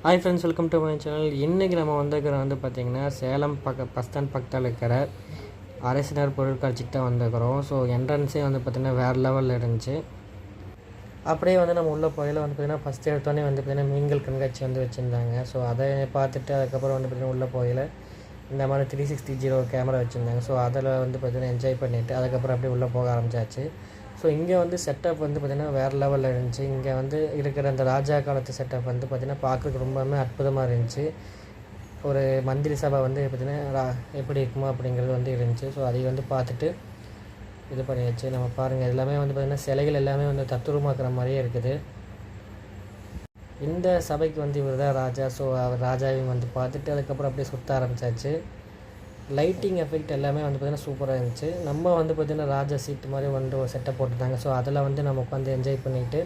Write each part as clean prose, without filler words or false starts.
Hi friends, welcome to my channel. இன்றைக்கி நம்ம வந்திருக்கிறோம் வந்து பார்த்திங்கன்னா சேலம் பஸ் ஸ்டாண்ட் பக்கத்தில் இருக்கிற அரசினர் பொருட்காட்சிக்கு தான் வந்திருக்கிறோம். ஸோ என்ட்ரன்ஸே வந்து பார்த்திங்கன்னா வேறு லெவலில் இருந்துச்சு. அப்படியே வந்து நம்ம உள்ளே போயில வந்து பார்த்திங்கன்னா ஃபஸ்ட்டு எடுத்தோடனே வந்து பார்த்திங்கன்னா மீன்கள் கண்காட்சி வந்து வச்சுருந்தாங்க. ஸோ அதை பார்த்துட்டு அதுக்கப்புறம் வந்து பார்த்திங்கன்னா உள்ளே போயில இந்த மாதிரி 360 கேமரா வச்சுருந்தாங்க. ஸோ அதில் வந்து பார்த்திங்கன்னா என்ஜாய் பண்ணிவிட்டு அதுக்கப்புறம் அப்படியே உள்ளே போக ஆரம்பிச்சாச்சு. ஸோ இங்கே வந்து செட்டப் வந்து பார்த்திங்கன்னா வேறு லெவலில் இருந்துச்சு. இங்கே வந்து இருக்கிற அந்த ராஜா காலத்து செட்டப் வந்து பார்த்திங்கன்னா பார்க்குறதுக்கு ரொம்பவுமே அற்புதமாக இருந்துச்சு. ஒரு மந்திரி சபை வந்து பார்த்திங்கன்னா எப்படி இருக்குமோ அப்படிங்கிறது வந்து இருந்துச்சு. ஸோ அதை வந்து பார்த்துட்டு இது பண்ணியாச்சு. நம்ம பாருங்கள், எல்லாமே வந்து பார்த்திங்கன்னா சிலைகள் எல்லாமே வந்து தத்துரூமாக்குற மாதிரியே இருக்குது. இந்த சபைக்கு வந்து இவர் தான் ராஜா. ஸோ அவர் ராஜாவையும் வந்து பார்த்துட்டு அதுக்கப்புறம் அப்படியே சுற்ற ஆரம்பித்தாச்சு. லைட்டிங் எஃபெக்ட் எல்லாமே வந்து பார்த்திங்கன்னா சூப்பராக இருந்துச்சு. நம்ம வந்து பார்த்திங்கன்னா ராஜா சீட்டு மாதிரி வந்து ஒரு செட்டப் போட்டுருந்தாங்க. ஸோ அதில் வந்து நம்ம உட்காந்து என்ஜாய் பண்ணிவிட்டு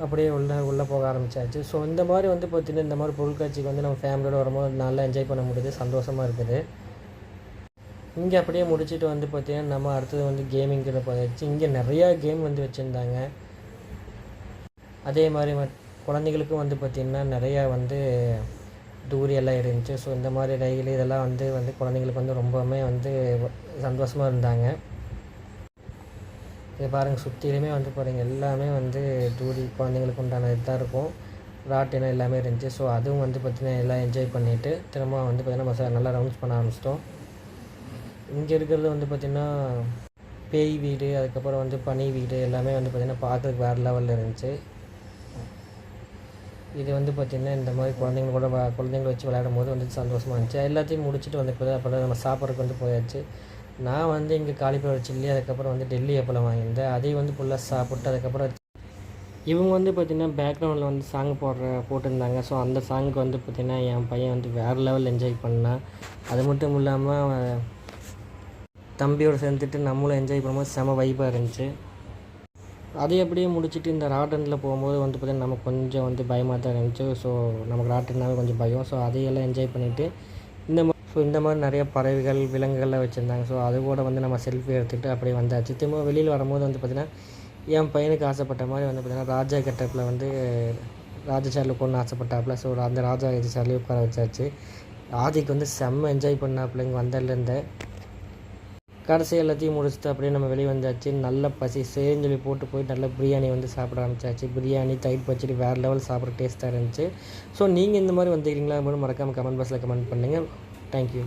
அப்படியே உள்ளே போக ஆரம்பித்தாச்சு. ஸோ இந்த மாதிரி வந்து பார்த்திங்கன்னா இந்த மாதிரி பொருட்காட்சிக்கு வந்து நம்ம ஃபேமிலியோடு வரும்போது நல்லா என்ஜாய் பண்ண முடியுது, சந்தோஷமாக இருக்குது. இங்கே அப்படியே முடிச்சுட்டு வந்து பார்த்திங்கன்னா நம்ம அடுத்தது வந்து கேமிங்கில் போயாச்சு. இங்கே நிறையா கேம் வந்து வச்சுருந்தாங்க. அதே மாதிரி குழந்தைகளுக்கும் வந்து பார்த்திங்கன்னா நிறையா வந்து தூரியெல்லாம் இருந்துச்சு. ஸோ இந்த மாதிரி ரயில் இதெல்லாம் வந்து குழந்தைங்களுக்கு வந்து ரொம்பவுமே வந்து சந்தோஷமாக இருந்தாங்க. இது பாருங்கள், சுற்றிலுமே வந்து பாருங்கள் எல்லாமே வந்து தூரி குழந்தைங்களுக்கு உண்டான இதாக இருக்கும். ராட்டினம் எல்லாமே இருந்துச்சு. ஸோ அதுவும் வந்து பார்த்திங்கன்னா எல்லாம் என்ஜாய் பண்ணிவிட்டு திரும்ப வந்து பார்த்திங்கன்னா நம்ம நல்லா ரவுண்ட்ஸ் பண்ண ஆரம்பிச்சிட்டோம். இங்கே இருக்கிறது வந்து பார்த்திங்கன்னா பேய் வீடு, அதுக்கப்புறம் வந்து பனி வீடு எல்லாமே வந்து பார்த்திங்கன்னா பார்க்குறதுக்கு வேறு லெவலில் இருந்துச்சு. இது வந்து பார்த்திங்கன்னா இந்த மாதிரி குழந்தைங்கள வச்சு விளையாடும் போது வந்து சந்தோஷமாக இருந்துச்சு. எல்லாத்தையும் முடிச்சுட்டு வந்து அப்போல்லாம் நம்ம சாப்பிட்றதுக்கு வந்து போயாச்சு. நான் வந்து இங்கே காலிஃப்ளவர் சில்லி, அதுக்கப்புறம் வந்து டெல்லி அப்பளம் வாங்கியிருந்தேன். அதையும் வந்து ஃபுல்லாக சாப்பிட்டு அதுக்கப்புறம் இவங்க வந்து பார்த்திங்கன்னா பேக்ரவுண்டில் வந்து சாங் போட்டிருந்தாங்க. ஸோ அந்த சாங்குக்கு வந்து பார்த்திங்கன்னா என் பையன் வந்து வேறு லெவலில் என்ஜாய் பண்ணான். அது மட்டும் இல்லாமல் தம்பியோடு சேர்ந்துட்டு நம்மளும் என்ஜாய் பண்ணும்போது செம வைப்பாக இருந்துச்சு. அதை அப்படியே முடிச்சுட்டு இந்த ராட்டனில் போகும்போது வந்து பார்த்திங்கன்னா நமக்கு கொஞ்சம் வந்து பயமாக தான் இருந்துச்சு. ஸோ நமக்கு ராட்டனாவே கொஞ்சம் பயம். ஸோ அதையெல்லாம் என்ஜாய் பண்ணிவிட்டு இந்த மாதிரி நிறைய பறவைகள் விலங்குகள்லாம் வச்சுருந்தாங்க. ஸோ அது கூட வந்து நம்ம செல்ஃபி எடுத்துகிட்டு அப்படியே வந்தாச்சு. திரும்ப வெளியில் வரும்போது வந்து பார்த்திங்கன்னா என் பையனுக்கு ஆசைப்பட்ட மாதிரி வந்து பார்த்திங்கன்னா ராஜா கெட்டப்பில் வந்து ராஜா சேரில் போகணுன்னு ஆசைப்பட்டாப்புல. ஸோ அந்த ராஜா இது சேர்லேயே உட்கார வச்சாச்சு. ஆதிக்கு வந்து செம்ம என்ஜாய் பண்ணாப்புல இங்கே வந்ததுலேருந்து. கடைசி எல்லாத்தையும் முடிச்சுட்டு அப்படியே நம்ம வெளியே வந்தாச்சு. நல்ல பசி சேஞ்சலி போட்டு நல்ல பிரியாணி வந்து சாப்பிட ஆரம்பிச்சாச்சு. பிரியாணி, தயிர் பச்சடி வேறு லெவல் சாப்பிட்ற டேஸ்ட்டாக இருந்துச்சு. ஸோ நீங்கள் இந்த மாதிரி வந்துக்கிறீங்களா அப்படின்னு மறக்காமல் கமெண்ட் பாக்ஸில் கமெண்ட் பண்ணுங்கள். தேங்க்யூ.